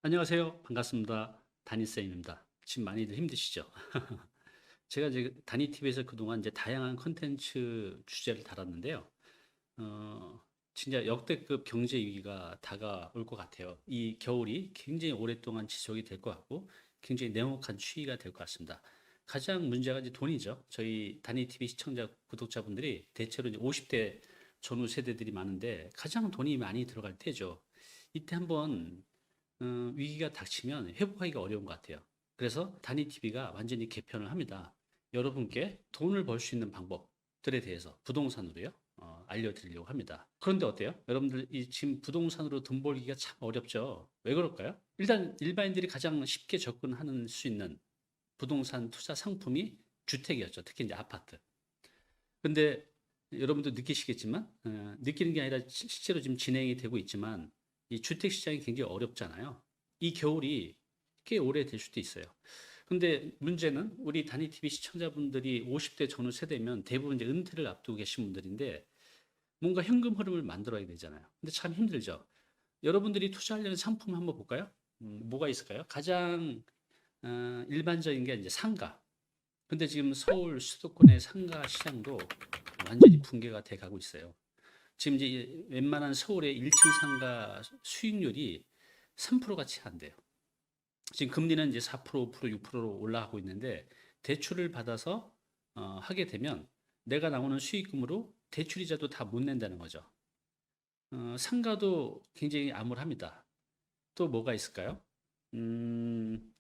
안녕하세요. 반갑습니다. 다니쌤입니다. 지금 많이들 힘드시죠? 제가 이제 다니TV에서 그동안 이제 다양한 콘텐츠 주제를 다뤘는데요. 어, 진짜 역대급 경제 위기가 다가올 것 같아요. 이 겨울이 굉장히 오랫동안 지속이 될 것 같고, 굉장히 냉혹한 추위가 될 것 같습니다. 가장 문제가 이제 돈이죠. 저희 다니TV 시청자, 구독자분들이 대체로 이제 50대 전후 세대들이 많은데, 가장 돈이 많이 들어갈 때죠. 이때 한번 위기가 닥치면 회복하기가 어려운 것 같아요. 그래서 다니TV가 완전히 개편을 합니다. 여러분께 돈을 벌 수 있는 방법들에 대해서 부동산으로요, 알려드리려고 합니다. 그런데 어때요? 여러분들 지금 부동산으로 돈 벌기가 참 어렵죠? 왜 그럴까요? 일단 일반인들이 가장 쉽게 접근하는 수 있는 부동산 투자 상품이 주택이었죠. 특히 이제 아파트. 근데 여러분도 느끼시겠지만, 느끼는 게 아니라 실제로 지금 진행이 되고 있지만, 이 주택 시장이 굉장히 어렵잖아요. 이 겨울이 꽤 오래 될 수도 있어요. 근데 문제는 우리 단위 TV 시청자분들이 50대 전후 세대면 대부분 이제 은퇴를 앞두고 계신 분들인데, 뭔가 현금 흐름을 만들어야 되잖아요. 근데 참 힘들죠. 여러분들이 투자하려는 상품 한번 볼까요? 뭐가 있을까요? 가장 일반적인 게 이제 상가. 근데 지금 서울 수도권의 상가 시장도 완전히 붕괴가 돼 가고 있어요. 지금 이제 웬만한 서울의 1층 상가 수익률이 3%가 채 안 돼요. 지금 금리는 이제 4%, 5%, 6%로 올라가고 있는데, 대출을 받아서 하게 되면 내가 나오는 수익금으로 대출이자도 다 못 낸다는 거죠. 상가도 굉장히 암울합니다. 또 뭐가 있을까요? 음,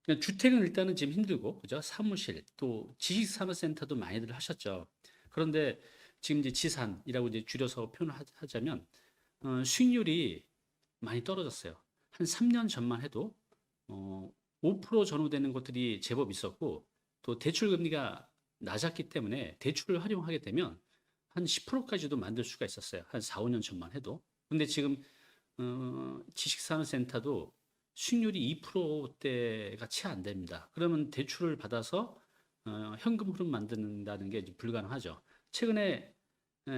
그냥 주택은 일단은 지금 힘들고, 그죠? 사무실, 또 지식산업센터도 많이들 하셨죠. 그런데 지금 이제 지산이라고 이제 줄여서 표현하자면, 수익률이 많이 떨어졌어요. 한 3년 전만 해도, 5% 전후되는 것들이 제법 있었고, 또 대출 금리가 낮았기 때문에 대출을 활용하게 되면 한 10%까지도 만들 수가 있었어요. 한 4, 5년 전만 해도. 근데 지금 지식산업센터도 수익률이 2%대가 채 안 됩니다. 그러면 대출을 받아서 현금 흐름 만든다는 게 이제 불가능하죠. 최근에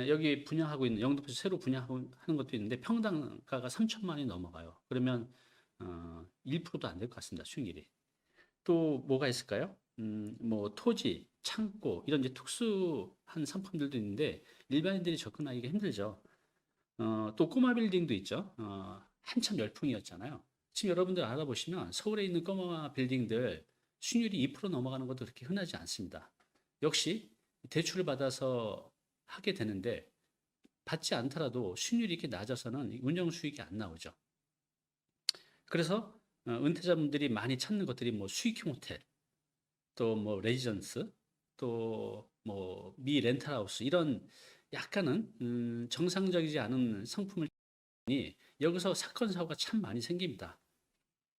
여기 분양하고 있는 영등포에서 새로 분양하는 것도 있는데 평당가가 3천만 원이 넘어가요. 그러면 1%도 안 될 것 같습니다. 수익률이. 또 뭐가 있을까요? 뭐 토지, 창고 이런 이제 특수한 상품들도 있는데 일반인들이 접근하기가 힘들죠. 또 꼬마 빌딩도 있죠. 한참 열풍이었잖아요. 지금 여러분들 알아보시면 서울에 있는 꼬마 빌딩들 수익률이 2% 넘어가는 것도 그렇게 흔하지 않습니다. 역시 대출을 받아서 하게 되는데 받지 않더라도 수익률이 이렇게 낮아서는 운영 수익이 안 나오죠. 그래서 은퇴자분들이 많이 찾는 것들이 뭐 수익형 호텔, 또 뭐 레지던스, 또 뭐 미 렌탈하우스 이런 약간은 정상적이지 않은 상품을 여기서 사건 사고가 참 많이 생깁니다.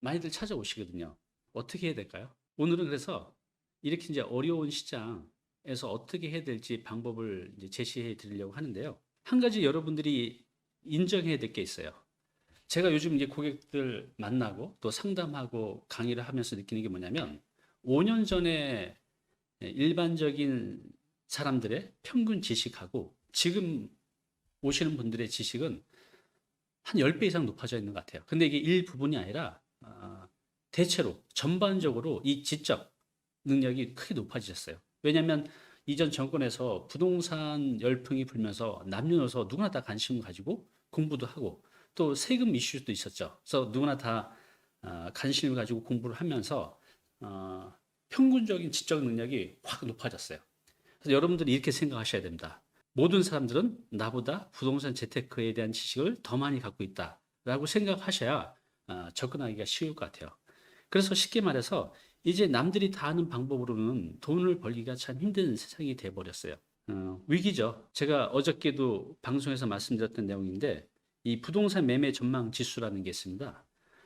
많이들 찾아오시거든요. 어떻게 해야 될까요? 오늘은 그래서 이렇게 이제 어려운 시장에서 어떻게 해야 될지 방법을 이제 제시해 드리려고 하는데요. 한 가지 여러분들이 인정해야 될 게 있어요. 제가 요즘 이제 고객들 만나고 또 상담하고 강의를 하면서 느끼는 게 뭐냐면 5년 전에 일반적인 사람들의 평균 지식하고 지금 오시는 분들의 지식은 한 10배 이상 높아져 있는 것 같아요. 근데 이게 일부분이 아니라 대체로 전반적으로 이 지적 능력이 크게 높아지셨어요. 왜냐하면 이전 정권에서 부동산 열풍이 불면서 남녀노소 누구나 다 관심을 가지고 공부도 하고 또 세금 이슈도 있었죠. 그래서 누구나 다 관심을 가지고 공부를 하면서 어, 평균적인 지적 능력이 확 높아졌어요. 그래서 여러분들이 이렇게 생각하셔야 됩니다. 모든 사람들은 나보다 부동산 재테크에 대한 지식을 더 많이 갖고 있다라고 생각하셔야 접근하기가 쉬울 것 같아요. 그래서 쉽게 말해서 이제 남들이 다 하는 방법으로는 돈을 벌기가 참 힘든 세상이 돼 버렸어요. 위기죠. 제가 어저께도 방송에서 말씀드렸던 내용인데 이 부동산 매매 전망 지수라는 게 있습니다.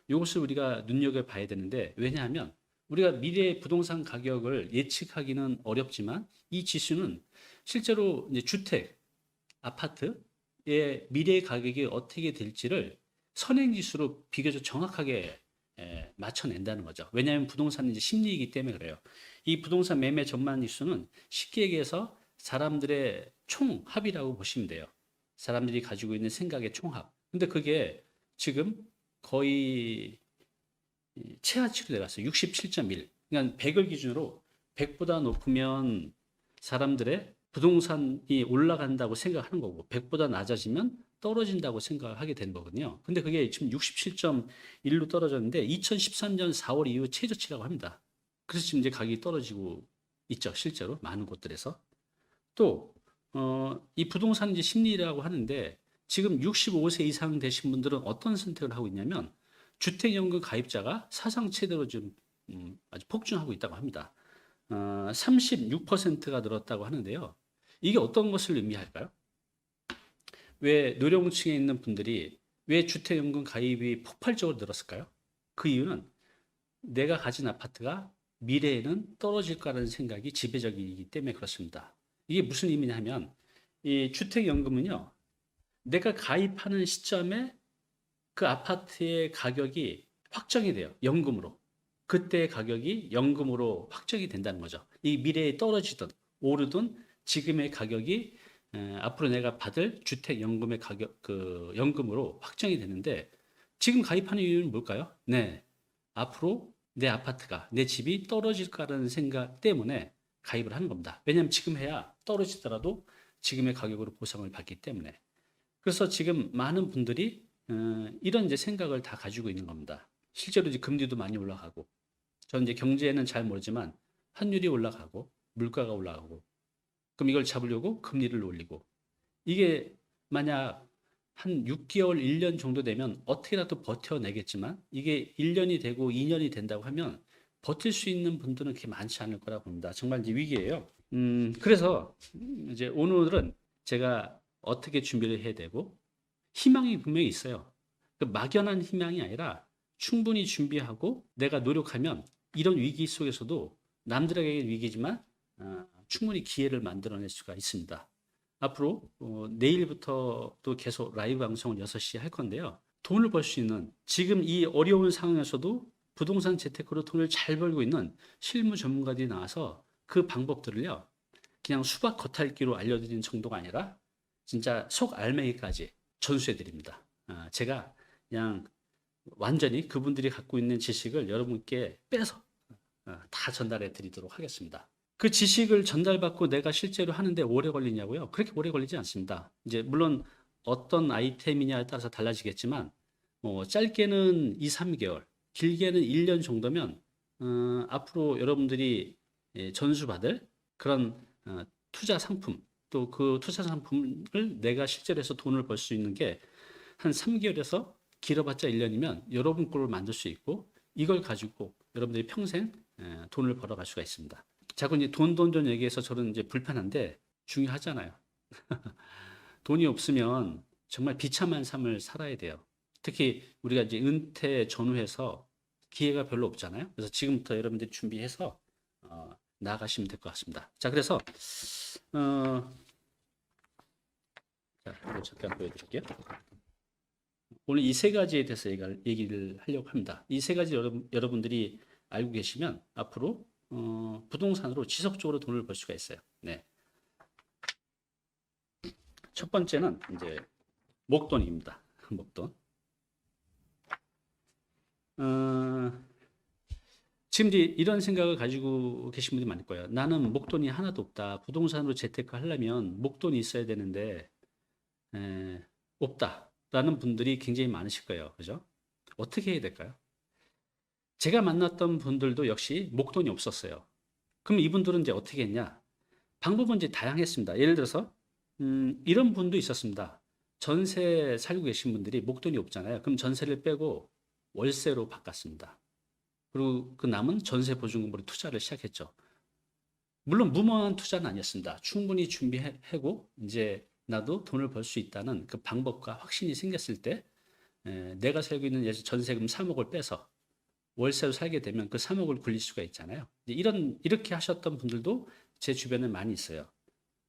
이것을 우리가 눈여겨봐야 되는데 왜냐하면 우리가 미래 부동산 가격을 예측하기는 어렵지만 이 지수는 실제로 이제 주택, 아파트의 미래 가격이 어떻게 될지를 선행지수로 비교적 정확하게 맞춰낸다는 거죠. 왜냐하면 부동산은 이제 심리이기 때문에 그래요. 이 부동산 매매 전망 지수는 쉽게 얘기해서 사람들의 총합이라고 보시면 돼요. 사람들이 가지고 있는 생각의 총합. 근데 그게 지금 거의 최하치로 내려갔어요. 67.1. 그러니까 100을 기준으로 100보다 높으면 사람들의 부동산이 올라간다고 생각하는 거고 100보다 낮아지면 떨어진다고 생각을 하게 되는 거거든요. 근데 그게 지금 67.1로 떨어졌는데 2013년 4월 이후 최저치라고 합니다. 그래서 지금 이제 가격이 떨어지고 있죠. 실제로 많은 곳들에서. 또 이 부동산 이제 심리라고 하는데 지금 65세 이상 되신 분들은 어떤 선택을 하고 있냐면 주택연금 가입자가 사상 최대로 좀 아주 폭증하고 있다고 합니다. 36%가 늘었다고 하는데요. 이게 어떤 것을 의미할까요? 왜 노령층에 있는 분들이 왜 주택연금 가입이 폭발적으로 늘었을까요? 그 이유는 내가 가진 아파트가 미래에는 떨어질 거라는 생각이 지배적이기 때문에 그렇습니다. 이게 무슨 의미냐 하면 이 주택연금은요. 내가 가입하는 시점에 그 아파트의 가격이 확정이 돼요. 연금으로. 그때 가격이 연금으로 확정이 된다는 거죠. 이 미래에 떨어지든 오르든 지금의 가격이 앞으로 내가 받을 주택연금의 가격, 그 연금으로 확정이 되는데 지금 가입하는 이유는 뭘까요? 네. 앞으로 내 아파트가, 내 집이 떨어질 거라는 생각 때문에 가입을 하는 겁니다. 왜냐하면 지금 해야 떨어지더라도 지금의 가격으로 보상을 받기 때문에. 그래서 지금 많은 분들이 이런 이제 생각을 다 가지고 있는 겁니다. 실제로 이제 금리도 많이 올라가고, 저는 이제 경제에는 잘 모르지만 환율이 올라가고 물가가 올라가고, 그럼 이걸 잡으려고 금리를 올리고, 이게 만약 한 6개월, 1년 정도 되면 어떻게라도 버텨내겠지만 이게 1년이 되고 2년이 된다고 하면 버틸 수 있는 분들은 그렇게 많지 않을 거라고 봅니다. 정말 이제 위기예요. 그래서 이제 오늘은 제가 어떻게 준비를 해야 되고 희망이 분명히 있어요. 그 막연한 희망이 아니라 충분히 준비하고 내가 노력하면 이런 위기 속에서도 남들에게 위기지만 충분히 기회를 만들어낼 수가 있습니다. 앞으로 내일부터 또 계속 라이브 방송을 6시에 할 건데요. 돈을 벌 수 있는 지금 이 어려운 상황에서도 부동산 재테크로 돈을 잘 벌고 있는 실무 전문가들이 나와서 그 방법들을요. 그냥 수박 겉핥기로 알려드리는 정도가 아니라 진짜 속 알맹이까지 전수해 드립니다. 제가 그냥 완전히 그분들이 갖고 있는 지식을 여러분께 빼서 다 전달해 드리도록 하겠습니다. 그 지식을 전달받고 내가 실제로 하는데 오래 걸리냐고요? 그렇게 오래 걸리지 않습니다. 이제 물론 어떤 아이템이냐에 따라서 달라지겠지만 짧게는 2, 3개월, 길게는 1년 정도면 앞으로 여러분들이 전수받을 그런 투자 상품 또 그 투자 상품을 내가 실제로 해서 돈을 벌 수 있는 게 한 3개월에서 길어봤자 1년이면 여러분 꼴을 만들 수 있고 이걸 가지고 여러분들이 평생 돈을 벌어갈 수가 있습니다. 자꾸 이제 돈 얘기해서 저는 이제 불편한데 중요하잖아요. 돈이 없으면 정말 비참한 삶을 살아야 돼요. 특히 우리가 이제 은퇴 전후해서 기회가 별로 없잖아요. 그래서 지금부터 여러분들이 준비해서 나아가시면 될 것 같습니다. 자, 그래서 자, 이거 잠깐 보여드릴게요. 오늘 이 세 가지에 대해서 얘기를 하려고 합니다. 이 세 가지 여러분들이 알고 계시면 앞으로 부동산으로 지속적으로 돈을 벌 수가 있어요. 네. 첫 번째는 이제 목돈입니다. 목돈. 지금 이제 이런 생각을 가지고 계신 분들이 많을 거예요. 나는 목돈이 하나도 없다. 부동산으로 재테크 하려면 목돈이 있어야 되는데 없다라는 분들이 굉장히 많으실 거예요. 그죠? 어떻게 해야 될까요? 제가 만났던 분들도 역시 목돈이 없었어요. 그럼 이분들은 이제 어떻게 했냐? 방법은 이제 다양했습니다. 예를 들어서 이런 분도 있었습니다. 전세 살고 계신 분들이 목돈이 없잖아요. 그럼 전세를 빼고 월세로 바꿨습니다. 그리고 그 남은 전세 보증금으로 투자를 시작했죠. 물론 무모한 투자는 아니었습니다. 충분히 준비하고 이제 나도 돈을 벌 수 있다는 그 방법과 확신이 생겼을 때 내가 살고 있는 전세금 3억을 빼서 월세로 살게 되면 그 3억을 굴릴 수가 있잖아요. 이렇게 하셨던 분들도 제 주변에 많이 있어요.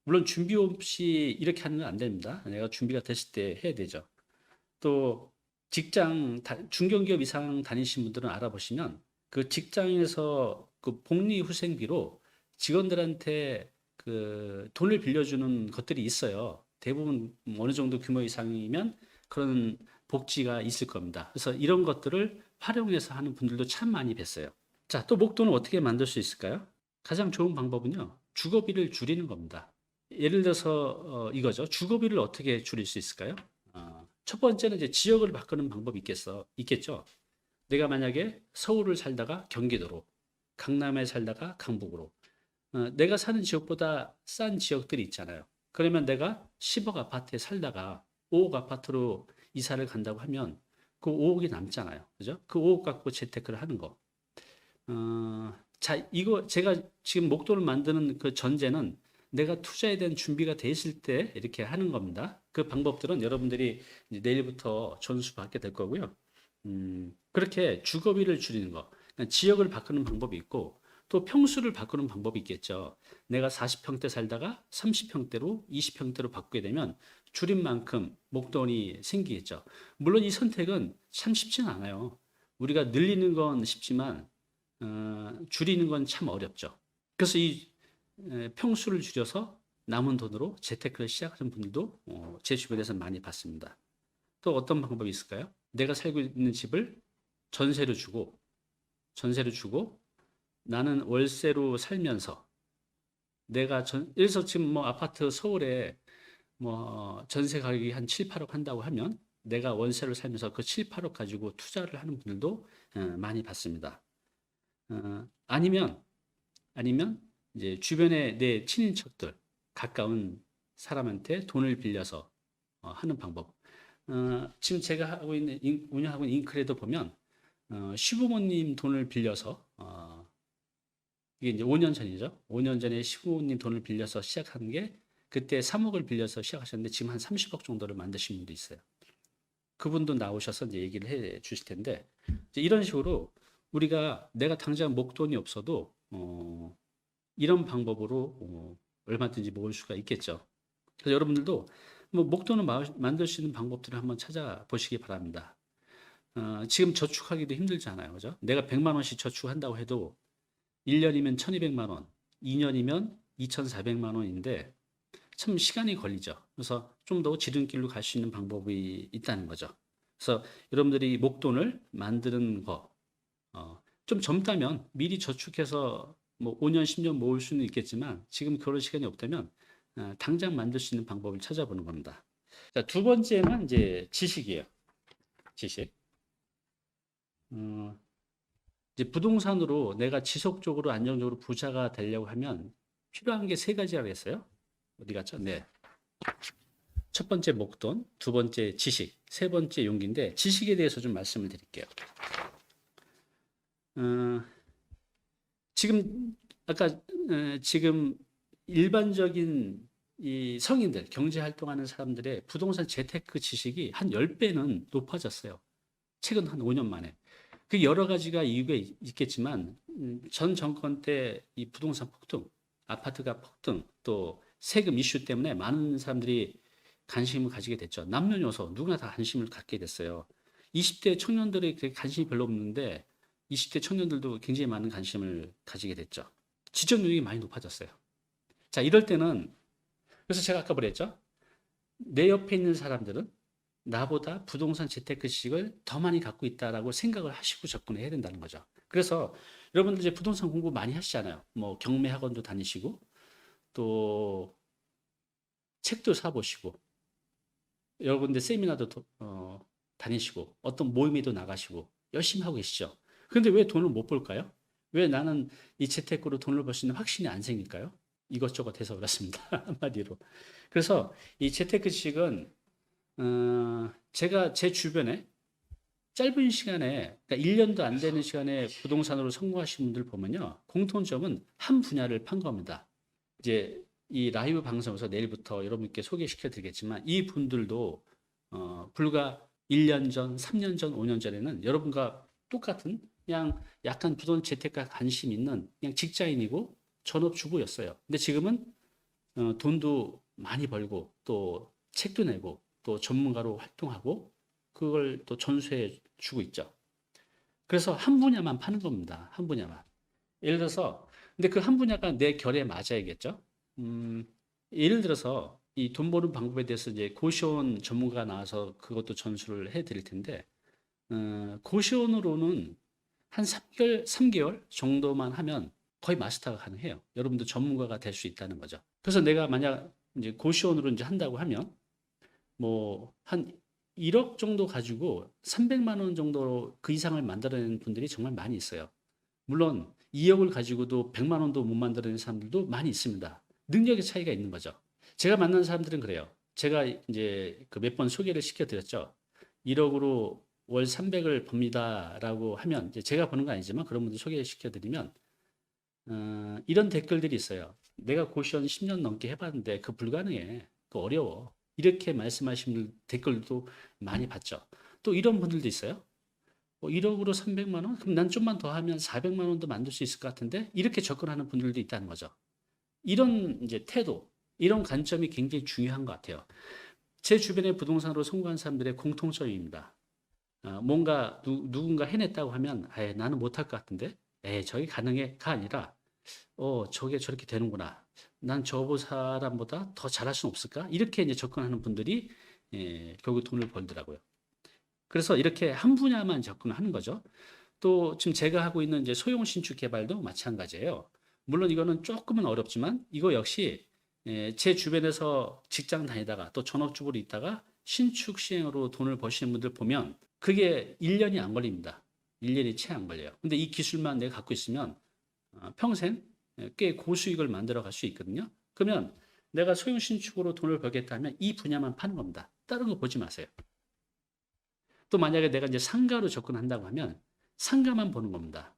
물론 준비 없이 이렇게 하는 건 안 됩니다. 내가 준비가 됐을 때 해야 되죠. 또 직장 중견기업 이상 다니신 분들은 알아보시면 그 직장에서 그 복리후생비로 직원들한테 그 돈을 빌려주는 것들이 있어요. 대부분 어느 정도 규모 이상이면 그런 복지가 있을 겁니다. 그래서 이런 것들을 활용해서 하는 분들도 참 많이 뵀어요. 자, 또 목돈을 어떻게 만들 수 있을까요? 가장 좋은 방법은요, 주거비를 줄이는 겁니다. 예를 들어서 이거죠. 주거비를 어떻게 줄일 수 있을까요? 첫 번째는 이제 지역을 바꾸는 방법이 있겠죠. 내가 만약에 서울을 살다가 경기도로, 강남에 살다가 강북으로, 내가 사는 지역보다 싼 지역들이 있잖아요. 그러면 내가 10억 아파트에 살다가 5억 아파트로 이사를 간다고 하면 그 5억이 남잖아요. 그죠? 그 5억 갖고 재테크를 하는 거. 자, 이거 제가 지금 목돈을 만드는 그 전제는 내가 투자에 대한 준비가 돼 있을 때 이렇게 하는 겁니다. 그 방법들은 여러분들이 이제 내일부터 전수 받게 될 거고요. 그렇게 주거비를 줄이는 거, 그러니까 지역을 바꾸는 방법이 있고, 또 평수를 바꾸는 방법이 있겠죠. 내가 40평대 살다가 30평대로 20평대로 바꾸게 되면 줄인 만큼 목돈이 생기겠죠. 물론 이 선택은 참 쉽지는 않아요. 우리가 늘리는 건 쉽지만 줄이는 건 참 어렵죠. 그래서 이 평수를 줄여서 남은 돈으로 재테크를 시작하는 분들도 제 주변에서 많이 봤습니다. 또 어떤 방법이 있을까요? 내가 살고 있는 집을 전세로 주고 나는 월세로 살면서 그래서 지금 뭐 아파트 서울에 뭐 전세 가격이 한 7, 8억 한다고 하면 내가 월세로 살면서 그 7, 8억 가지고 투자를 하는 분들도 많이 봤습니다. 아니면 이제 주변에 내 친인척들, 가까운 사람한테 돈을 빌려서 하는 방법. 지금 제가 운영하고 있는 인크레도 보면 시부모님 돈을 빌려서 이게 이제 5년 전이죠. 5년 전에 시부모님 돈을 빌려서 시작한 게 그때 3억을 빌려서 시작하셨는데 지금 한 30억 정도를 만드신 분도 있어요. 그분도 나오셔서 이제 얘기를 해 주실 텐데 이제 이런 식으로 우리가 내가 당장 목돈이 없어도 이런 방법으로 얼마든지 모을 수가 있겠죠. 그래서 여러분들도 뭐 목돈을 만들 수 있는 방법들을 한번 찾아보시기 바랍니다. 지금 저축하기도 힘들잖아요. 그죠? 내가 100만 원씩 저축한다고 해도 1년이면 1200만 원, 2년이면 2400만 원인데 참 시간이 걸리죠. 그래서 좀 더 지름길로 갈 수 있는 방법이 있다는 거죠. 그래서 여러분들이 목돈을 만드는 거, 좀 젊다면 미리 저축해서 뭐 5년, 10년 모을 수는 있겠지만 지금 그럴 시간이 없다면 당장 만들 수 있는 방법을 찾아보는 겁니다. 자, 두 번째는 이제 지식이에요. 지식. 이제 부동산으로 내가 지속적으로 안정적으로 부자가 되려고 하면 필요한 게 세 가지라고 했어요. 어디 갔죠? 네. 첫 번째 목돈, 두 번째 지식, 세 번째 용기인데 지식에 대해서 좀 말씀을 드릴게요. 지금 일반적인 이 성인들, 경제 활동하는 사람들의 부동산 재테크 지식이 한 10배는 높아졌어요. 최근 한 5년 만에. 그 여러 가지가 이유가 있겠지만 전 정권 때 이 부동산 폭등, 아파트가 폭등, 또 세금 이슈 때문에 많은 사람들이 관심을 가지게 됐죠. 남녀노소 누구나 다 관심을 갖게 됐어요. 20대 청년들이 관심이 별로 없는데 20대 청년들도 굉장히 많은 관심을 가지게 됐죠. 지적 능력이 많이 높아졌어요. 자, 이럴 때는 그래서 제가 아까 그랬죠. 내 옆에 있는 사람들은 나보다 부동산 재테크 지식을 더 많이 갖고 있다라고 생각을 하시고 접근해야 된다는 거죠. 그래서 여러분들 이제 부동산 공부 많이 하시잖아요. 뭐 경매 학원도 다니시고 또 책도 사보시고 여러 군데 세미나도 다니시고 어떤 모임에도 나가시고 열심히 하고 계시죠. 그런데 왜 돈을 못 벌까요? 왜 나는 이 재테크로 돈을 벌 수 있는 확신이 안 생길까요? 이것저것 해서 그렇습니다. 한마디로. 그래서 이 재테크 지식은 제가 제 주변에 짧은 시간에, 그러니까 1년도 안 되는 시간에 부동산으로 성공하신 분들 보면요. 공통점은 한 분야를 판 겁니다. 이제 이 라이브 방송에서 내일부터 여러분께 소개시켜 드리겠지만 이 분들도 불과 1년 전, 3년 전, 5년 전에는 여러분과 똑같은 그냥 약간 부동산 재테크에 관심 있는 그냥 직장인이고 전업주부였어요. 근데 지금은 돈도 많이 벌고 또 책도 내고 또 전문가로 활동하고 그걸 또 전수해 주고 있죠. 그래서 한 분야만 파는 겁니다. 한 분야만. 예를 들어서 근데 그 한 분야가 내 결에 맞아야겠죠. 예를 들어서 이 돈 버는 방법에 대해서 이제 고시원 전문가가 나와서 그것도 전수를 해 드릴 텐데 고시원으로는 한 3개월 정도만 하면 거의 마스터가 가능해요. 여러분도 전문가가 될 수 있다는 거죠. 그래서 내가 만약 이제 고시원으로 이제 한다고 하면 뭐 한 1억 정도 가지고 300만 원 정도 그 이상을 만들어내는 분들이 정말 많이 있어요. 물론 2억을 가지고도 100만 원도 못 만들어내는 사람들도 많이 있습니다. 능력의 차이가 있는 거죠. 제가 만난 사람들은 그래요. 제가 이제 그 몇 번 소개를 시켜드렸죠. 1억으로 월 300을 법니다라고 하면 이제 제가 보는 건 아니지만 그런 분들 소개시켜드리면 이런 댓글들이 있어요. 내가 고시원 10년 넘게 해봤는데 그 불가능해. 그 어려워. 이렇게 말씀하시는 댓글도 많이 봤죠. 또 이런 분들도 있어요. 1억으로 300만 원? 그럼 난 좀만 더 하면 400만 원도 만들 수 있을 것 같은데 이렇게 접근하는 분들도 있다는 거죠. 이런 이제 태도, 이런 관점이 굉장히 중요한 것 같아요. 제 주변에 부동산으로 성공한 사람들의 공통점입니다. 뭔가 누군가 해냈다고 하면 나는 못할 것 같은데 저게 가능해가 아니라 저게 저렇게 되는구나. 난 저 사람보다 더 잘할 수는 없을까? 이렇게 이제 접근하는 분들이 결국 돈을 벌더라고요. 그래서 이렇게 한 분야만 접근하는 거죠. 또 지금 제가 하고 있는 이제 소형 신축 개발도 마찬가지예요. 물론 이거는 조금은 어렵지만 이거 역시 제 주변에서 직장 다니다가 또 전업주부로 있다가 신축 시행으로 돈을 버시는 분들 보면 그게 1년이 안 걸립니다. 1년이 채 안 걸려요. 근데 이 기술만 내가 갖고 있으면 평생 꽤 고수익을 만들어 갈 수 있거든요. 그러면 내가 소형 신축으로 돈을 벌겠다 하면 이 분야만 파는 겁니다. 다른 거 보지 마세요. 또 만약에 내가 이제 상가로 접근한다고 하면 상가만 보는 겁니다.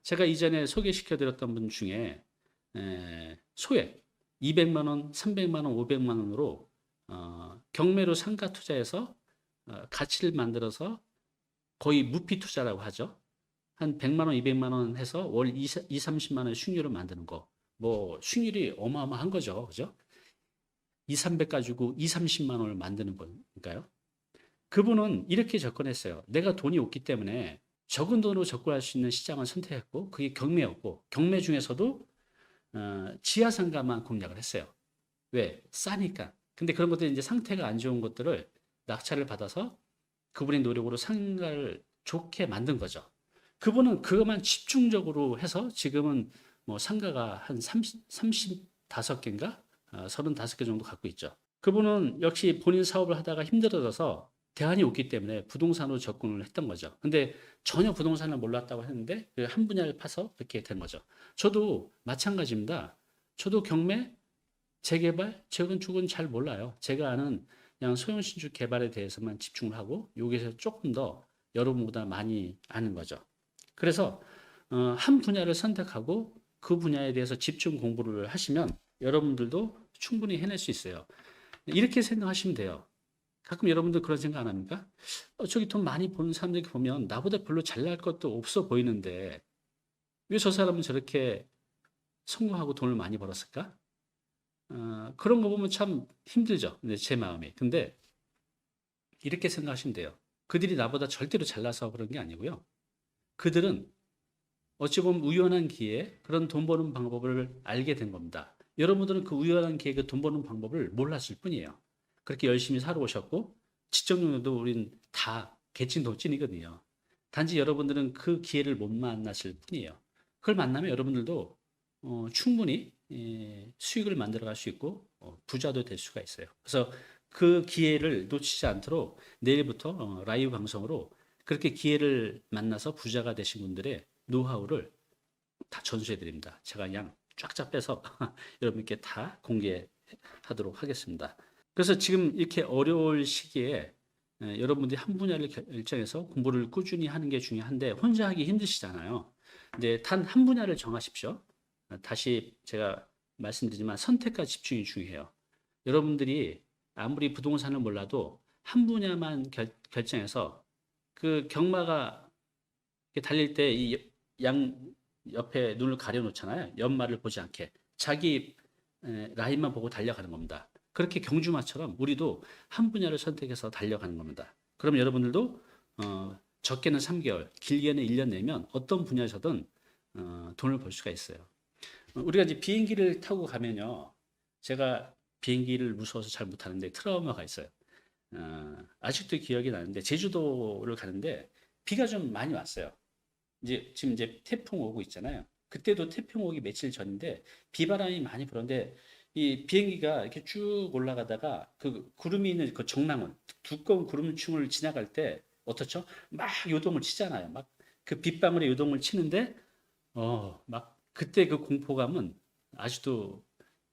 제가 이전에 소개시켜 드렸던 분 중에 소액 200만 원, 300만 원, 500만 원으로 경매로 상가 투자해서 가치를 만들어서 거의 무피 투자라고 하죠. 한 100만 원, 200만 원 해서 월 2, 30만 원 수익률을 만드는 거. 뭐 수익률이 어마어마한 거죠. 그죠? 2, 300 가지고 2, 30만 원을 만드는 거니까요. 그분은 이렇게 접근했어요. 내가 돈이 없기 때문에 적은 돈으로 접근할 수 있는 시장을 선택했고 그게 경매였고 경매 중에서도 지하상가만 공략을 했어요. 왜? 싸니까. 근데 그런 것들이 이제 상태가 안 좋은 것들을 낙찰을 받아서 그분의 노력으로 상가를 좋게 만든 거죠. 그분은 그것만 집중적으로 해서 지금은 뭐 상가가 한 35개인가? 35개 정도 갖고 있죠. 그분은 역시 본인 사업을 하다가 힘들어져서 대안이 없기 때문에 부동산으로 접근을 했던 거죠. 근데 전혀 부동산을 몰랐다고 했는데 그 한 분야를 파서 그렇게 된 거죠. 저도 마찬가지입니다. 저도 경매, 재개발, 재건축은 잘 몰라요. 제가 아는 그냥 소형 신축 개발에 대해서만 집중을 하고 여기서 조금 더 여러분보다 많이 아는 거죠. 그래서 한 분야를 선택하고 그 분야에 대해서 집중 공부를 하시면 여러분들도 충분히 해낼 수 있어요. 이렇게 생각하시면 돼요. 가끔 여러분들 그런 생각 안 합니까? 저기 돈 많이 버는 사람들 보면 나보다 별로 잘날 것도 없어 보이는데 왜 저 사람은 저렇게 성공하고 돈을 많이 벌었을까? 그런 거 보면 참 힘들죠. 제 마음이. 근데 이렇게 생각하시면 돼요. 그들이 나보다 절대로 잘나서 그런 게 아니고요. 그들은 어찌 보면 우연한 기회에 그런 돈 버는 방법을 알게 된 겁니다. 여러분들은 그 우연한 기회에 그 돈 버는 방법을 몰랐을 뿐이에요. 그렇게 열심히 살아오셨고 지적용도 우린 다 개찐도찐이거든요. 단지 여러분들은 그 기회를 못 만났을 뿐이에요. 그걸 만나면 여러분들도 충분히 수익을 만들어 갈 수 있고 부자도 될 수가 있어요. 그래서 그 기회를 놓치지 않도록 내일부터 라이브 방송으로 그렇게 기회를 만나서 부자가 되신 분들의 노하우를 다 전수해 드립니다. 제가 그냥 쫙쫙 빼서 여러분께 다 공개하도록 하겠습니다. 그래서 지금 이렇게 어려울 시기에 여러분들이 한 분야를 결정해서 공부를 꾸준히 하는 게 중요한데 혼자 하기 힘드시잖아요. 근데 단 한 분야를 정하십시오. 다시 제가 말씀드리지만 선택과 집중이 중요해요. 여러분들이 아무리 부동산을 몰라도 한 분야만 결정해서 그 경마가 달릴 때 이 양 옆에 눈을 가려놓잖아요. 옆말을 보지 않게. 자기 라인만 보고 달려가는 겁니다. 그렇게 경주마처럼 우리도 한 분야를 선택해서 달려가는 겁니다. 그럼 여러분들도 적게는 3개월, 길게는 1년 내면 어떤 분야에서든 돈을 벌 수가 있어요. 우리가 이제 비행기를 타고 가면요. 제가 비행기를 무서워서 잘 못하는데 트라우마가 있어요. 아직도 기억이 나는데 제주도를 가는데 비가 좀 많이 왔어요. 이제 지금 이제 태풍 오고 있잖아요. 그때도 태풍 오기 며칠 전인데 비바람이 많이 불었는데 이 비행기가 이렇게 쭉 올라가다가 그 구름이 있는 그 정랑원 두꺼운 구름층을 지나갈 때 어떻죠? 막 요동을 치잖아요. 막 그 빗방울에 요동을 치는데 막 그때 그 공포감은 아직도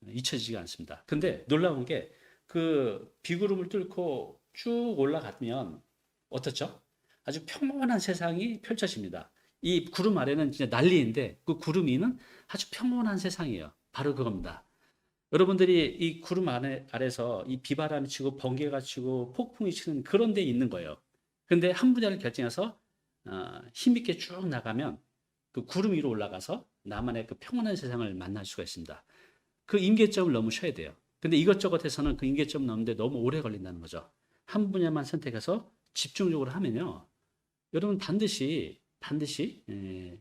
잊혀지지가 않습니다. 근데 놀라운 게 그 비구름을 뚫고 쭉 올라가면 어떻죠? 아주 평온한 세상이 펼쳐집니다. 이 구름 아래는 진짜 난리인데 그 구름 위는 아주 평온한 세상이에요. 바로 그겁니다. 여러분들이 이 구름 아래서 이 비바람이 치고 번개가 치고 폭풍이 치는 그런 데 있는 거예요. 근데 한 분야를 결정해서 힘있게 쭉 나가면 그 구름 위로 올라가서 나만의 그 평온한 세상을 만날 수가 있습니다. 그 임계점을 넘으셔야 돼요. 근데 이것저것 해서는 그 임계점 넘는데 너무 오래 걸린다는 거죠. 한 분야만 선택해서 집중적으로 하면요. 여러분 반드시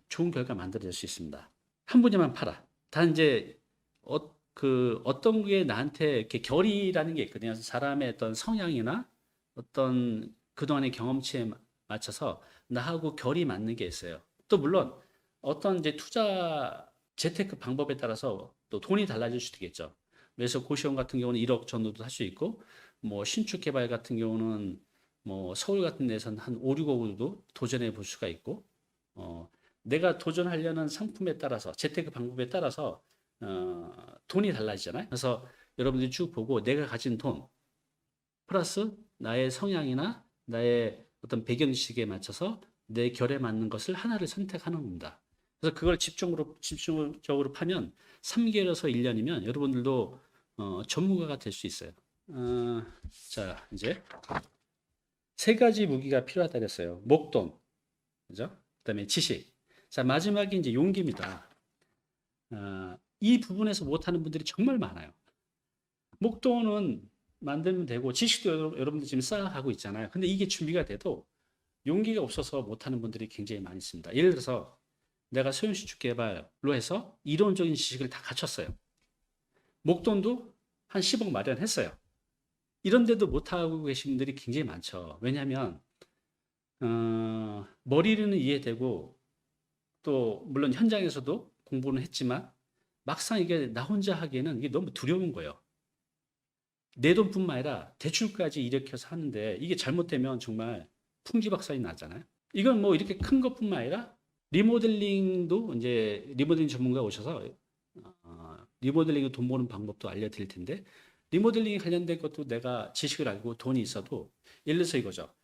좋은 결과 만들어낼 수 있습니다. 한 분야만 팔아. 단 이제 어떤 게 나한테 이렇게 결이라는 게 있거든요. 사람의 어떤 성향이나 어떤 그동안의 경험치에 맞춰서 나하고 결이 맞는 게 있어요. 또 물론 어떤 이제 투자 재테크 방법에 따라서 또 돈이 달라질 수도 있겠죠. 그래서 고시원 같은 경우는 1억 정도도 할 수 있고, 뭐 신축 개발 같은 경우는 뭐 서울 같은 데서는 한 5, 6억으로도 도전해 볼 수가 있고, 내가 도전하려는 상품에 따라서 재테크 방법에 따라서 돈이 달라지잖아요. 그래서 여러분들이 쭉 보고 내가 가진 돈 플러스 나의 성향이나 나의 어떤 배경지식에 맞춰서 내 결에 맞는 것을 하나를 선택하는 겁니다. 그래서 그걸 집중적으로 파면 3개월에서 1년이면 여러분들도 전문가가 될 수 있어요. 자, 이제 세 가지 무기가 필요하다 그랬어요. 목돈, 그죠? 그다음에 지식. 자, 마지막이 이제 용기입니다. 이 부분에서 못하는 분들이 정말 많아요. 목돈은 만들면 되고 지식도 여러분들 지금 쌓아가고 있잖아요. 근데 이게 준비가 돼도 용기가 없어서 못하는 분들이 굉장히 많이 있습니다. 예를 들어서 내가 소형시축 개발로 해서 이론적인 지식을 다 갖췄어요. 목돈도 한 10억 마련했어요. 이런데도 못하고 계신 분들이 굉장히 많죠. 왜냐하면 머리로는 이해되고 또 물론 현장에서도 공부는 했지만 막상 이게 나 혼자 하기에는 이게 너무 두려운 거예요. 내 돈뿐만 아니라 대출까지 일으켜서 하는데 이게 잘못되면 정말 풍지박산이 나잖아요. 이건 뭐 이렇게 큰 것뿐만 아니라 리모델링도 이제 리모델링 전문가 오셔서 리모델링 돈 버는 방법도 알려드릴 텐데 리모델링 관련된 것도 내가 지식을 알고 돈이 있어도 예를 들어서 이거죠.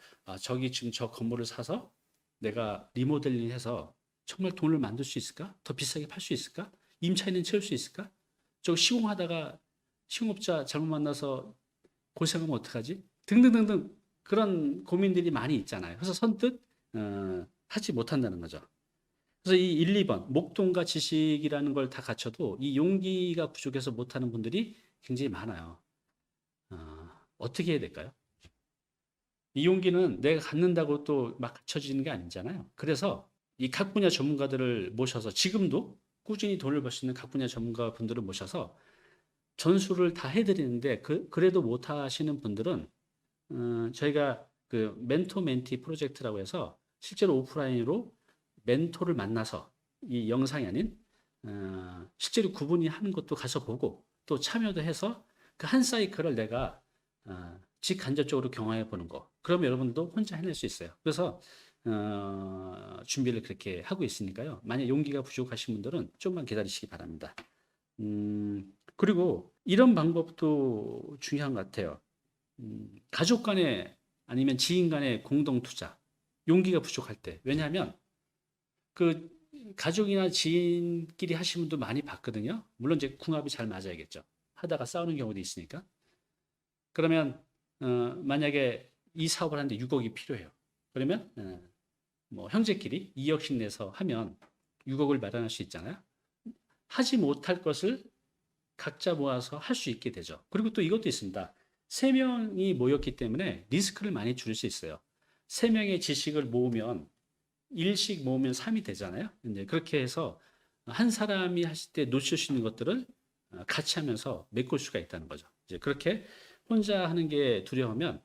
저기 지금 저 건물을 사서 내가 리모델링 해서 정말 돈을 만들 수 있을까? 더 비싸게 팔 수 있을까? 임차인은 채울 수 있을까? 저 시공하다가 시공업자 잘못 만나서 고생하면 어떡하지? 등등등등 그런 고민들이 많이 있잖아요. 그래서 선뜻 하지 못한다는 거죠. 그래서 이 1, 2번 목돈과 지식이라는 걸 다 갖춰도 이 용기가 부족해서 못하는 분들이 굉장히 많아요. 어떻게 해야 될까요? 이 용기는 내가 갖는다고 또 막 갖춰지는 게 아니잖아요. 그래서 이 각 분야 전문가들을 모셔서 지금도 꾸준히 돈을 벌 수 있는 각 분야 전문가 분들을 모셔서 전수를 다 해드리는데 그래도 못하시는 분들은 저희가 그 멘토 멘티 프로젝트라고 해서 실제로 오프라인으로 멘토를 만나서 이 영상이 아닌 실제로 그분이 하는 것도 가서 보고 또 참여도 해서 그 한 사이클을 내가 직간접적으로 경험해 보는 거. 그러면 여러분도 혼자 해낼 수 있어요. 그래서 준비를 그렇게 하고 있으니까요. 만약 용기가 부족하신 분들은 조금만 기다리시기 바랍니다. 그리고 이런 방법도 중요한 것 같아요. 가족 간에 아니면 지인 간의 공동 투자. 용기가 부족할 때. 왜냐하면 그 가족이나 지인끼리 하시는 분도 많이 봤거든요. 물론 이제 궁합이 잘 맞아야겠죠. 하다가 싸우는 경우도 있으니까. 그러면 만약에 이 사업을 하는데 6억이 필요해요. 그러면 뭐 형제끼리 2억씩 내서 하면 6억을 마련할 수 있잖아요. 하지 못할 것을 각자 모아서 할 수 있게 되죠. 그리고 또 이것도 있습니다. 3명이 모였기 때문에 리스크를 많이 줄일 수 있어요. 3명의 지식을 모으면 1씩 모으면 3이 되잖아요. 이제 그렇게 해서 한 사람이 하실 때 놓칠 수 있는 것들을 같이 하면서 메꿀 수가 있다는 거죠. 이제 그렇게 혼자 하는 게 두려우면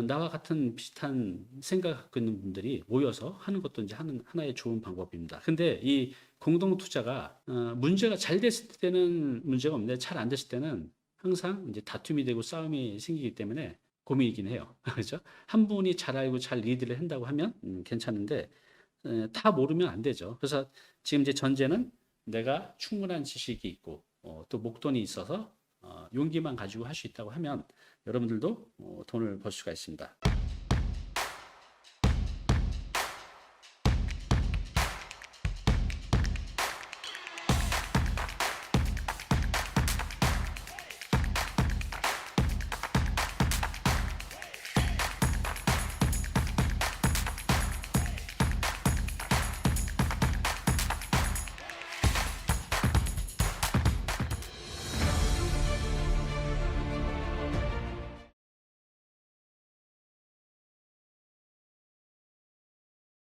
나와 같은 비슷한 생각을 갖고 있는 분들이 모여서 하는 것도 이제 하나의 좋은 방법입니다. 근데 이 공동 투자가 문제가 잘 됐을 때는 문제가 없는데 잘 안 됐을 때는 항상 이제 다툼이 되고 싸움이 생기기 때문에 고민이긴 해요. 그죠? 한 분이 잘 알고 잘 리드를 한다고 하면 괜찮은데 다 모르면 안 되죠. 그래서 지금 이제 전제는 내가 충분한 지식이 있고 또 목돈이 있어서 용기만 가지고 할 수 있다고 하면 여러분들도 돈을 벌 수가 있습니다.